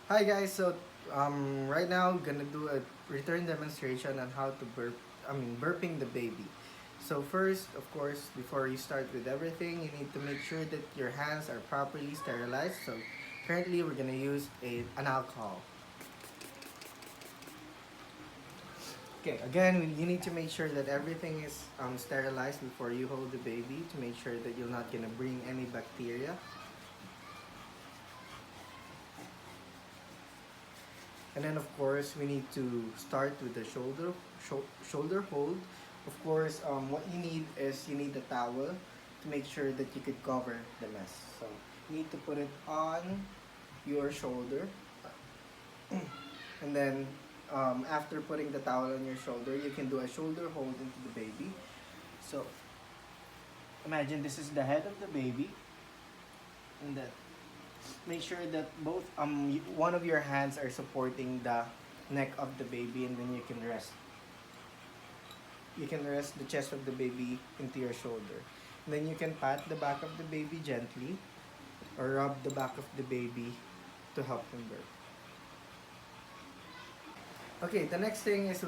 Hi guys, so right now I'm gonna do a return demonstration on how to burping the baby. So first, of course, before you start with everything, you need to make sure that your hands are properly sterilized. So currently we're gonna use an alcohol. Okay, again, you need to make sure that everything is sterilized before you hold the baby to make sure that you're not gonna bring any bacteria. And then of course we need to start with the shoulder hold. Of course, what you need is you need a towel to make sure that you could cover the mess. So you need to put it on your shoulder, and then after putting the towel on your shoulder, you can do a shoulder hold into the baby. So imagine this is the head of the baby, and then make sure that both one of your hands are supporting the neck of the baby, and then you can rest the chest of the baby into your shoulder, and then you can pat the back of the baby gently or rub the back of the baby to help him burp. Okay, the next thing is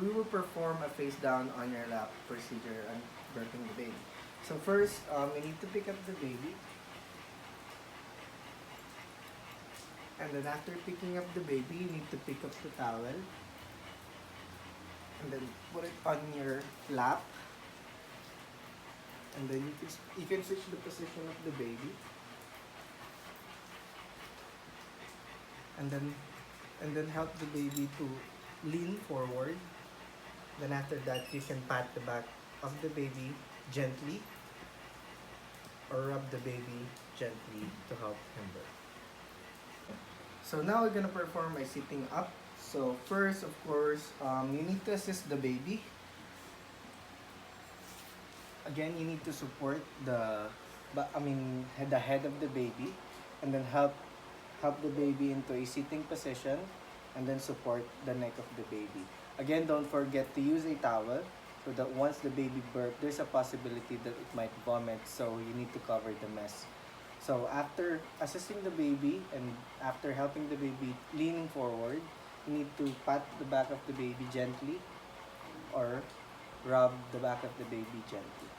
we will perform a face down on your lap procedure on burping the baby. So first, we need to pick up the baby. And then after picking up the baby, you need to pick up the towel and then put it on your lap. And then you can switch the position of the baby. And then help the baby to lean forward. Then after that, you can pat the back of the baby gently or rub the baby gently to help him burp. So now we're gonna perform a sitting up. So first, of course, you need to assist the baby. Again, you need to support the head of the baby, and then help the baby into a sitting position, and then support the neck of the baby. Again, don't forget to use a towel so that once the baby burps, there's a possibility that it might vomit. So you need to cover the mess. So after assisting the baby and after helping the baby leaning forward, you need to pat the back of the baby gently or rub the back of the baby gently.